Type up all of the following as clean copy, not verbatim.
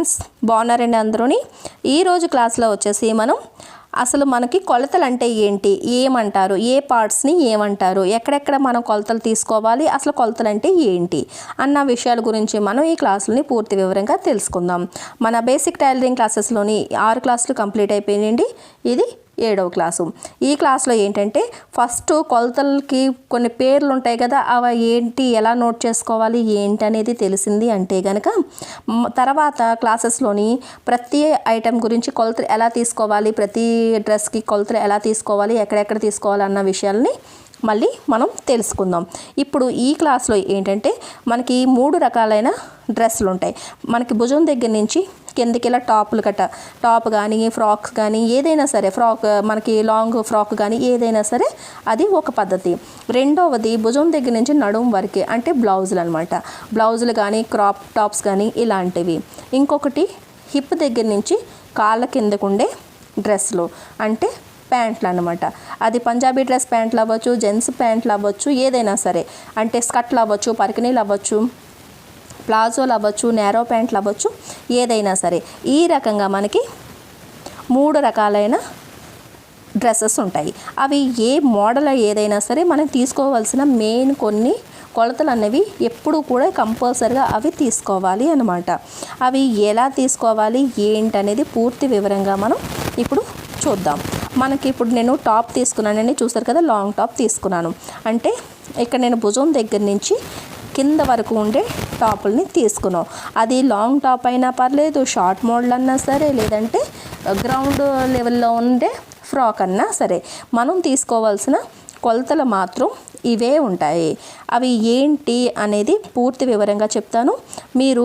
Friends, బాగున్నారండి అందరూని. ఈరోజు క్లాస్లో వచ్చేసి మనం అసలు మనకి కొలతలు అంటే ఏంటి, ఏమంటారు, ఏ పార్ట్స్ని ఏమంటారు, ఎక్కడెక్కడ మనం కొలతలు తీసుకోవాలి, అసలు కొలతలు అంటే ఏంటి అన్న విషయాల గురించి మనం ఈ క్లాసులని పూర్తి వివరంగా తెలుసుకుందాం. మన బేసిక్ టైలరింగ్ క్లాసెస్లోని 6 క్లాసులు కంప్లీట్ అయిపోయినాయండి. ఇది 7వ క్లాసు. ఈ క్లాస్లో ఏంటంటే ఫస్ట్ కొలతలకి కొన్ని పేర్లు ఉంటాయి కదా, అవి ఏంటి, ఎలా నోట్ చేసుకోవాలి ఏంటి అనేది తెలిసింది అంటే కనుక తర్వాత క్లాసెస్లోని ప్రతి ఐటెం గురించి కొలతలు ఎలా తీసుకోవాలి, ప్రతి డ్రెస్కి కొలతలు ఎలా తీసుకోవాలి, ఎక్కడెక్కడ తీసుకోవాలి అన్న విషయాల్ని మళ్ళీ మనం తెలుసుకుందాం. ఇప్పుడు ఈ క్లాస్లో ఏంటంటే మనకి 3 రకాలైన డ్రెస్సులు ఉంటాయి. మనకి భుజం దగ్గర నుంచి కిందకి ఇలా టాపులు టాప్ కానీ ఫ్రాక్స్ కానీ ఏదైనా సరే, ఫ్రాక్ మనకి లాంగ్ ఫ్రాక్ కానీ ఏదైనా సరే అది ఒక పద్ధతి. రెండవది భుజం దగ్గర నుంచి నడుం వరకే, అంటే బ్లౌజులు అనమాట. బ్లౌజులు కానీ క్రాప్ టాప్స్ కానీ ఇలాంటివి. ఇంకొకటి హిప్ దగ్గర నుంచి కాళ్ళ కిందకు ఉండే డ్రెస్సులు, అంటే ప్యాంట్లు అనమాట. అది పంజాబీ డ్రెస్ ప్యాంట్లు అవ్వచ్చు, జెంట్స్ ప్యాంట్లు అవ్వచ్చు, ఏదైనా సరే, అంటే స్కర్ట్లు అవ్వచ్చు, పరికిణీలు అవ్వచ్చు, ప్లాజోలు అవ్వచ్చు, నేరో ప్యాంట్లు అవ్వచ్చు, ఏదైనా సరే. ఈ రకంగా మనకి 3 రకాలైన డ్రెస్సెస్ ఉంటాయి. అవి ఏ మోడల్ ఏదైనా సరే మనం తీసుకోవాల్సిన మెయిన్ కొన్ని కొలతలు అనేవి ఎప్పుడు కూడా కంపల్సరిగా అవి తీసుకోవాలి అన్నమాట. అవి ఎలా తీసుకోవాలి ఏంటనేది పూర్తి వివరంగా మనం ఇప్పుడు చూద్దాం. మనకి ఇప్పుడు నేను టాప్ తీసుకున్నానని చూసారు కదా, లాంగ్ టాప్ తీసుకున్నాను. అంటే ఇక్కడ నేను భుజం దగ్గర నుంచి కింద వరకు ఉండే టాపుల్ని తీసుకున్నాం. అది లాంగ్ టాప్ అయినా పర్లేదు, షార్ట్ మోడల్ అన్నా సరే, లేదంటే గ్రౌండ్ లెవెల్లో ఉండే ఫ్రాక్ అన్నా సరే, మనం తీసుకోవాల్సిన కొలతలు మాత్రం ఇవే ఉంటాయి. అవి ఏంటి అనేది పూర్తి వివరంగా చెప్తాను. మీరు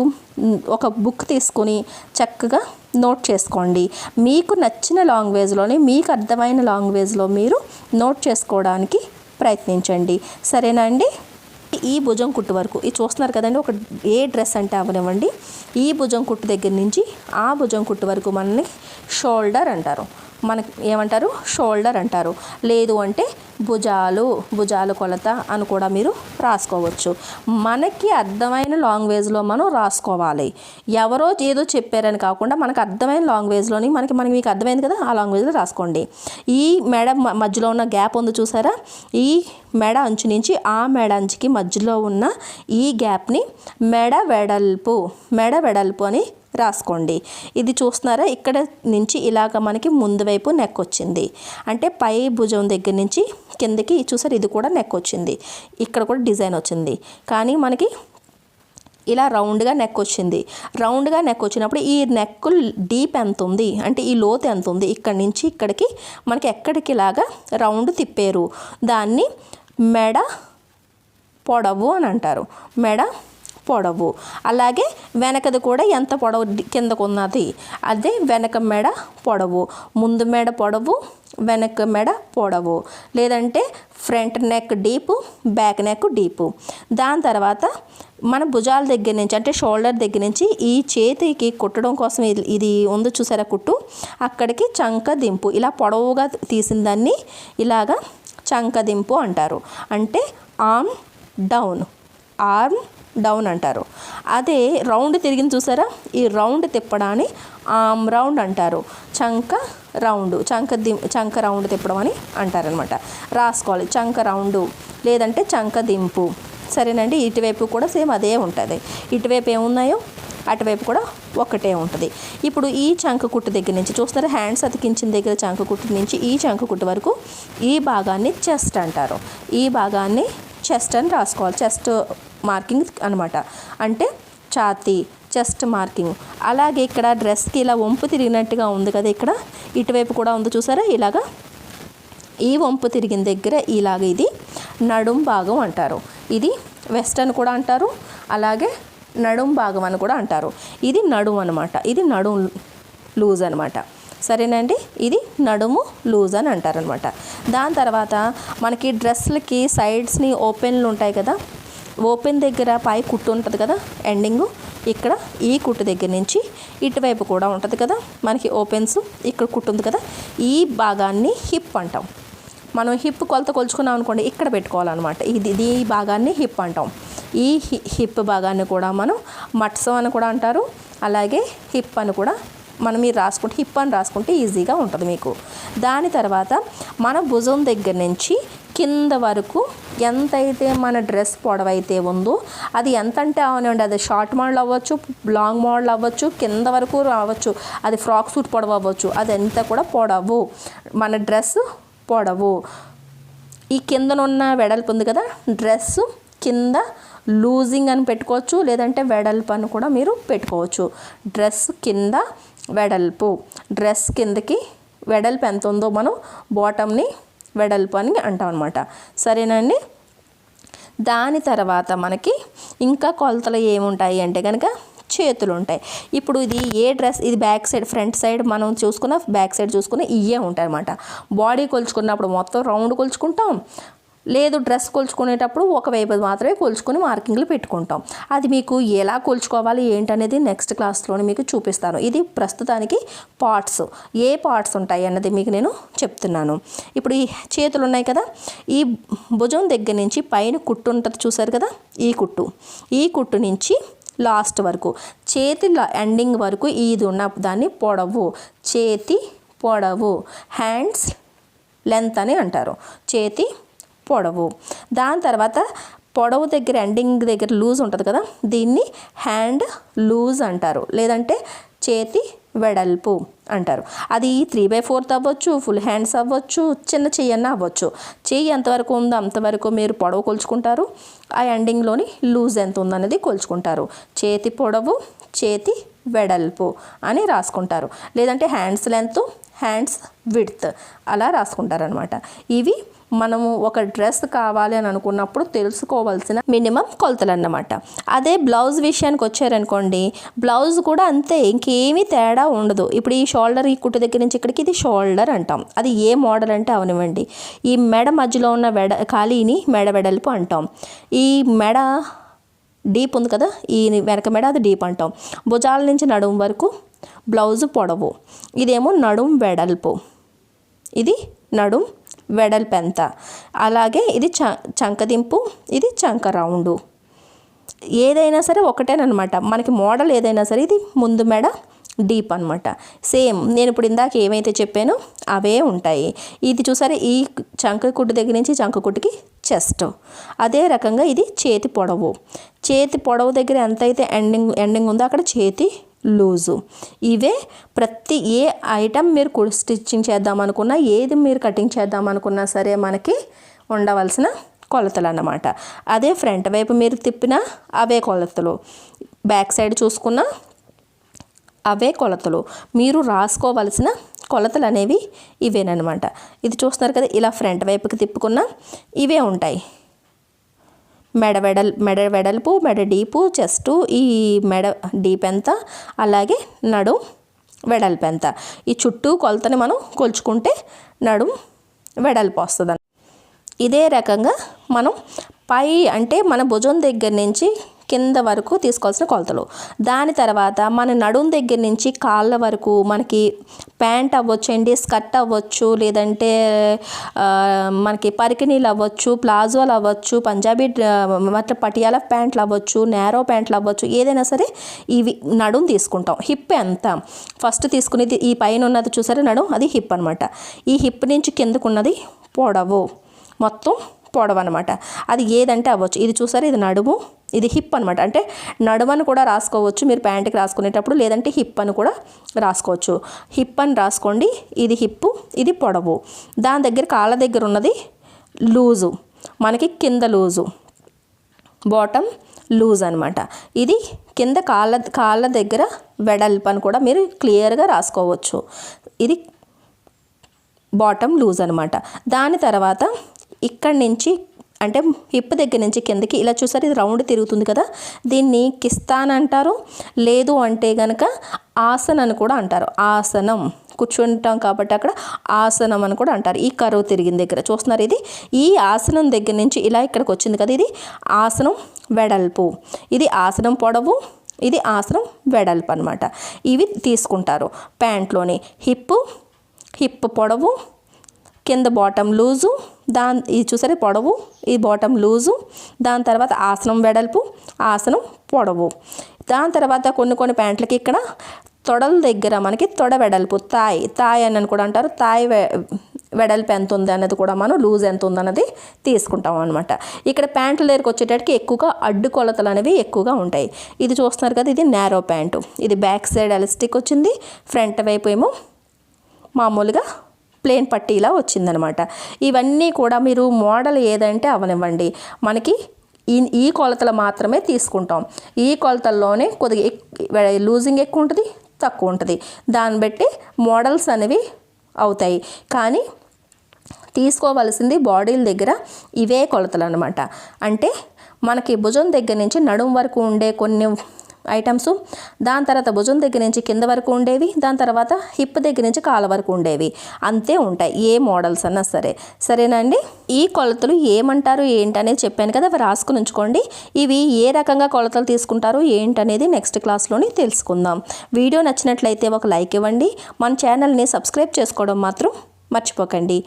ఒక బుక్ తీసుకుని చక్కగా నోట్ చేసుకోండి. మీకు నచ్చిన లాంగ్వేజ్లోనే, మీకు అర్థమైన లాంగ్వేజ్లో మీరు నోట్ చేసుకోవడానికి ప్రయత్నించండి. సరేనా అండి? ఈ భుజం కుట్టు వరకు ఇది చూస్తున్నారు కదండి, ఒక ఏ డ్రెస్ అంటే అవనివ్వండి, ఈ భుజం కుట్టు దగ్గర నుంచి ఆ భుజం కుట్టు వరకు మనల్ని షోల్డర్ అంటారు. మనకి ఏమంటారు? షోల్డర్ అంటారు. లేదు అంటే భుజాలు కొలత అని కూడా మీరు రాసుకోవచ్చు. మనకి అర్థమైన లాంగ్వేజ్లో మనం రాసుకోవాలి. ఎవరో ఏదో చెప్పారని కాకుండా మనకు అర్థమైన లాంగ్వేజ్లోని మీకు అర్థమైంది కదా, ఆ లాంగ్వేజ్లో రాసుకోండి. ఈ మెడ మధ్యలో ఉన్న గ్యాప్ ఉంది చూసారా, ఈ మెడ అంచు నుంచి ఆ మెడ అంచుకి మధ్యలో ఉన్న ఈ గ్యాప్ని మెడ వెడల్పు అని రాసుకోండి. ఇది చూస్తున్నారా, ఇక్కడ నుంచి ఇలాగ మనకి ముందు వైపు నెక్ వచ్చింది. అంటే పై భుజం దగ్గర నుంచి కిందకి చూసారు, ఇది కూడా నెక్ వచ్చింది, ఇక్కడ కూడా డిజైన్ వచ్చింది. కానీ మనకి ఇలా రౌండ్గా నెక్ వచ్చింది. రౌండ్గా నెక్ వచ్చినప్పుడు ఈ నెక్ డీప్ ఎంత ఉంది, అంటే ఈ లోతు ఎంత ఉంది, ఇక్కడి నుంచి ఇక్కడికి మనకి ఎక్కడికి ఇలాగా రౌండ్ తిప్పారు, దాన్ని మెడ పొడవు అని అంటారు. మెడ పొడవు. అలాగే వెనకది కూడా ఎంత పొడవు కిందకు ఉన్నది, అదే వెనక మెడ పొడవు. ముందు మెడ పొడవు, వెనక మెడ పొడవు. లేదంటే front neck deep, back neck deep. దాని తర్వాత మన భుజాల దగ్గర నుంచి, అంటే షోల్డర్ దగ్గర నుంచి ఈ చేతికి కుట్టడం కోసం ఇది ఉంది చూసారా కుట్టు, అక్కడికి చంక దింపు. ఇలా పొడవుగా తీసిన దాన్ని ఇలాగా చంక దింపు అంటారు. అంటే ఆర్మ్ డౌన్ అంటారు. అదే రౌండ్ తిరిగింది చూసారా, ఈ రౌండ్ తిప్పడాన్ని ఆర్మ్ రౌండ్ అంటారు. చంక రౌండ్ తిప్పడం అని అంటారనమాట. రాసుకోవాలి, చంక రౌండు లేదంటే చంక దింపు. సరేనండి? ఇటువైపు కూడా సేమ్ అదే ఉంటుంది. ఇటువైపు ఏమున్నాయో అటువైపు కూడా ఒకటే ఉంటుంది. ఇప్పుడు ఈ చంక కుట్టు దగ్గర నుంచి చూస్తారా, హ్యాండ్స్ అతికించిన దగ్గర చంక కుట్టు నుంచి ఈ చంక కుట్టు వరకు ఈ భాగాన్ని చెస్ట్ అంటారు. ఈ భాగాన్ని చెస్ట్ అని రాసుకోవాలి. చెస్ట్ మార్కింగ్ అనమాట, అంటే ఛాతీ, చెస్ట్ మార్కింగ్. అలాగే ఇక్కడ డ్రెస్కి ఇలా వంపు తిరిగినట్టుగా ఉంది కదా, ఇక్కడ ఇటువైపు కూడా ఉంది చూసారా, ఇలాగా ఈ వంపు తిరిగిన దగ్గర ఇలాగ ఇది నడుం భాగం అంటారు. ఇది వెస్టర్న్ కూడా అంటారు, అలాగే నడుం భాగం అని కూడా అంటారు. ఇది నడుము అనమాట, ఇది నడుం లూజ్ అనమాట. సరేనండి? ఇది నడుము లూజ్ అని అంటారనమాట. దాని తర్వాత మనకి డ్రెస్లకి సైడ్స్ని ఓపెన్లు ఉంటాయి కదా, ఓపెన్ దగ్గర పై కుట్టు ఉంటుంది కదా, ఎండింగు ఇక్కడ ఈ కుట్టు దగ్గర నుంచి ఇటువైపు కూడా ఉంటుంది కదా మనకి ఓపెన్స్, ఇక్కడ కుట్టు ఉంది కదా, ఈ భాగాన్ని హిప్ అంటాం. మనం హిప్ కొలత కొలుచుకున్నాం అనుకోండి, ఇక్కడ పెట్టుకోవాలన్నమాట. ఈ భాగాన్ని హిప్ అంటాం. ఈ హిప్ భాగాన్ని కూడా మనం మట్సం అని కూడా అంటారు, అలాగే హిప్ అని కూడా మనం మీరు రాసుకుంటే హిప్ అని రాసుకుంటే ఈజీగా ఉంటుంది మీకు. దాని తర్వాత మన భుజం దగ్గర నుంచి కింద వరకు ఎంతైతే మన డ్రెస్ పొడవైతే ఉందో అది ఎంత అంటే అవునండి, అది షార్ట్ మోడల్ అవ్వచ్చు, లాంగ్ మోడల్ అవ్వచ్చు, కింద వరకు రావచ్చు, అది ఫ్రాక్ సూట్ పొడవు అవ్వచ్చు, అది ఎంత కూడా పొడవు మన డ్రెస్ పొడవు. ఈ కిందనున్న వెడల్పు ఉంది కదా, డ్రెస్ కింద లూజింగ్ అని పెట్టుకోవచ్చు, లేదంటే వెడల్పు అని కూడా మీరు పెట్టుకోవచ్చు. డ్రెస్ కింద వెడల్పు, డ్రెస్ కిందకి వెడల్పు ఎంత ఉందో మనం బాటమ్ని వెడల్పు అని అంటాం అనమాట. సరేనండి. దాని తర్వాత మనకి ఇంకా కొలతలు ఏముంటాయి అంటే కనుక చేతులు ఉంటాయి. ఇప్పుడు ఇది ఏ డ్రెస్, ఇది బ్యాక్ సైడ్, ఫ్రంట్ సైడ్ మనం చూసుకున్న, బ్యాక్ సైడ్ చూసుకున్న ఇవే ఉంటాయి అన్నమాట. బాడీ కొలుచుకున్నప్పుడు మొత్తం రౌండ్ కొలుచుకుంటాం, లేదు డ్రెస్ కొలుచుకునేటప్పుడు ఒకవైపు మాత్రమే కొలుచుకొని మార్కింగ్లు పెట్టుకుంటాం. అది మీకు ఎలా కొలుచుకోవాలి ఏంటనేది నెక్స్ట్ క్లాస్లోనే మీకు చూపిస్తాను. ఇది ప్రస్తుతానికి పార్ట్స్, ఏ పార్ట్స్ ఉంటాయి అన్నది మీకు నేను చెప్తున్నాను. ఇప్పుడు ఈ చేతులు ఉన్నాయి కదా, ఈ భుజం దగ్గర నుంచి పైన కుట్టు ఉంటుంది చూసారు కదా, ఈ కుట్టు నుంచి లాస్ట్ వరకు చేతి ఎండింగ్ వరకు ఇది ఉన్న దాన్ని పొడవు, చేతి పొడవు, హ్యాండ్స్ లెంత్ అని అంటారు, చేతి పొడవు. దాని తర్వాత పొడవు దగ్గర ఎండింగ్ దగ్గర లూజ్ ఉంటుంది కదా, దీన్ని హ్యాండ్ లూజ్ అంటారు, లేదంటే చేతి వెడల్పు అంటారు. అది 3/4 అవ్వచ్చు, ఫుల్ హ్యాండ్స్ అవ్వచ్చు, చిన్న చెయ్యన్న అవ్వచ్చు. చెయ్యి ఎంతవరకు ఉందో అంతవరకు మీరు పొడవు కొలుచుకుంటారు, ఆ ఎండింగ్లోని లూజ్ ఎంత ఉందనేది కొలుచుకుంటారు. చేతి పొడవు, చేతి వెడల్పు అని రాసుకుంటారు, లేదంటే హ్యాండ్స్ లెంత్, హ్యాండ్స్ విడ్త్ అలా రాసుకుంటారనమాట. ఇవి మనము ఒక డ్రెస్ కావాలి అని అనుకున్నప్పుడు తెలుసుకోవాల్సిన మినిమం కొలతలు అన్నమాట. అదే బ్లౌజ్ విషయానికి వచ్చారనుకోండి, బ్లౌజ్ కూడా అంతే, ఇంకేమీ తేడా ఉండదు. ఇప్పుడు ఈ షోల్డర్, ఈ కుట్టు దగ్గర నుంచి ఇక్కడికి ఇది షోల్డర్ అంటాం. అది ఏ మోడల్ అంటే అవనివ్వండి. ఈ మెడ మధ్యలో ఉన్న ఖాళీని మెడ వెడల్పు అంటాం. ఈ మెడ డీప్ ఉంది కదా, ఈ వెనక మెడ అది డీప్ అంటాం. భుజాల నుంచి నడుము వరకు బ్లౌజ్ పొడవు, ఇదేమో నడుం వెడల్పు, ఇది నడుం వెడల్పు ఎంత. అలాగే ఇది చంకదింపు, ఇది చంక రౌండు. ఏదైనా సరే ఒకటేనమాట, మనకి మోడల్ ఏదైనా సరే ఇది ముందు మెడ డీప్ అనమాట. సేమ్ నేను ఇప్పుడు ఇందాక ఏమైతే చెప్పానో అవే ఉంటాయి. ఇది చూసారా, ఈ చంక కుట్టు దగ్గర నుంచి చంక కుట్టుకి చెస్ట్. అదే రకంగా ఇది చేతి పొడవు, చేతి పొడవు దగ్గర ఎంతైతే ఎండింగ్ ఉందో అక్కడ చేతి లూజు. ఇవే ప్రతి ఏ ఐటమ్ మీరు స్టిచ్చింగ్ చేద్దామనుకున్నా, ఏది మీరు కటింగ్ చేద్దామనుకున్నా సరే మనకి ఉండవలసిన కొలతలు అన్నమాట. అదే ఫ్రంట్ వైపు మీరు తిప్పినా అవే కొలతలు, బ్యాక్ సైడ్ చూసుకున్నా అవే కొలతలు. మీరు రాసుకోవలసిన కొలతలు అనేవి ఇవేనమాట. ఇది చూస్తున్నారు కదా, ఇలా ఫ్రంట్ వైపుకి తిప్పుకున్నా ఇవే ఉంటాయి. మెడ వెడల్పు, మెడ డీపు, చెస్టు, ఈ మెడ డీప్ ఎంత, అలాగే నడుం వెడల్పు ఎంత. ఈ చుట్టూ కొలతని మనం కొలుచుకుంటే నడుం వెడల్పు వస్తుంది. ఇదే రకంగా మనం పై అంటే మన భుజం దగ్గర నుంచి కింద వరకు తీసుకోవాల్సిన కొలతలు. దాని తర్వాత మన నడుం దగ్గర నుంచి కాళ్ళ వరకు మనకి ప్యాంట్ అవ్వచ్చండి, స్కర్ట్ అవ్వచ్చు, లేదంటే మనకి పరికిణీలు అవ్వచ్చు, ప్లాజోలు అవ్వచ్చు, పంజాబీ मतलब పటియాలా ప్యాంట్లు అవ్వచ్చు, నేరో ప్యాంట్లు అవ్వచ్చు, ఏదైనా సరే ఇవి నడుం తీసుకుంటాం. హిప్ ఎంత ఫస్ట్ తీసుకునేది, ఈ పైన ఉన్నది చూసారా నడుం, అది హిప్ అనమాట. ఈ హిప్ నుంచి కిందకున్నది పొడవు, మొత్తం పొడవు అనమాట. అది ఏదంటే అవ్వచ్చు. ఇది చూసారా, ఇది నడుము, ఇది హిప్ అనమాట. అంటే నడుమని కూడా రాసుకోవచ్చు మీరు ప్యాంట్కి రాసుకునేటప్పుడు, లేదంటే హిప్ అని కూడా రాసుకోవచ్చు. హిప్ అని రాసుకోండి. ఇది హిప్పు, ఇది పొడవు. దాని దగ్గర కాళ్ళ దగ్గర ఉన్నది లూజు, మనకి కింద లూజు, బాటమ్ లూజ్ అనమాట. ఇది కింద కాళ్ళ దగ్గర వెడల్పు అని కూడా మీరు క్లియర్గా రాసుకోవచ్చు. ఇది బాటమ్ లూజ్ అనమాట. దాని తర్వాత ఇక్కడి నుంచి అంటే హిప్ దగ్గర నుంచి కిందకి ఇలా చూసారు, ఇది రౌండ్ తిరుగుతుంది కదా, దీన్ని కిస్తాన్ అంటారు, లేదు అంటే కనుక ఆసనం అని కూడా అంటారు. ఆసనం కూర్చుంటాం కాబట్టి అక్కడ ఆసనం అని కూడా అంటారు. ఈ కరువు తిరిగిన దగ్గర చూస్తున్నారు, ఇది ఈ ఆసనం దగ్గర నుంచి ఇలా ఇక్కడికి వచ్చింది కదా, ఇది ఆసనం వెడల్పు, ఇది ఆసనం పొడవు, ఇది ఆసనం వెడల్పు అనమాట. ఇవి తీసుకుంటారు ప్యాంట్లోని. హిప్ పొడవు, కింద బాటమ్ లూజు, ఇది చూసారా పొడవు, ఈ బాటమ్ లూజు, దాని తర్వాత ఆసనం వెడల్పు, ఆసనం పొడవు. దాని తర్వాత కొన్ని ప్యాంట్లకి ఇక్కడ తొడల దగ్గర మనకి తొడ వెడల్పు తాయ్ అని కూడా అంటారు. వెడల్పు ఎంత ఉంది అన్నది కూడా మనం లూజ్ ఎంత ఉంది అన్నది తీసుకుంటాం అనమాట. ఇక్కడ ప్యాంట్ల దగ్గరికి వచ్చేటట్టుకి ఎక్కువగా అడ్డు కొలతలు అనేవి ఎక్కువగా ఉంటాయి. ఇది చూస్తున్నారు కదా, ఇది నేరో ప్యాంటు. ఇది బ్యాక్ సైడ్ ఎలాస్టిక్ వచ్చింది, ఫ్రంట్ వైపు ఏమో మామూలుగా ప్లేన్ పట్టీలా వచ్చిందనమాట. ఇవన్నీ కూడా మీరు మోడల్ ఏదంటే అవనివ్వండి, మనకి ఈ కొలతలు మాత్రమే తీసుకుంటాం. ఈ కొలతల్లోనే కొద్దిగా లూజింగ్ ఎక్కువ ఉంటుంది, తక్కువ ఉంటుంది. దాన్ని బట్టి మోడల్స్ అనేవి అవుతాయి. కానీ తీసుకోవాల్సింది బాడీల దగ్గర ఇవే కొలతలు అనమాట. అంటే మనకి భుజం దగ్గర నుంచి నడుం వరకు ఉండే కొన్ని ఐటమ్స్, దాని తర్వాత భుజం దగ్గర నుంచి కింద వరకు ఉండేవి, దాని తర్వాత హిప్ దగ్గర నుంచి కాళ్ళ వరకు ఉండేవి, అంతే ఉంటాయి ఏ మోడల్స్ అన్నా సరేనా అండి. ఈ కొలతలు ఏమంటారు ఏంటనేది చెప్పాను కదా, అవి రాసుకుని ఉంచుకోండి. ఇవి ఏ రకంగా కొలతలు తీసుకుంటారు ఏంటనేది నెక్స్ట్ క్లాస్లోని తెలుసుకుందాం. వీడియో నచ్చినట్లయితే ఒక లైక్ ఇవ్వండి. మన ఛానల్ని సబ్స్క్రైబ్ చేసుకోవడం మాత్రం మర్చిపోకండి.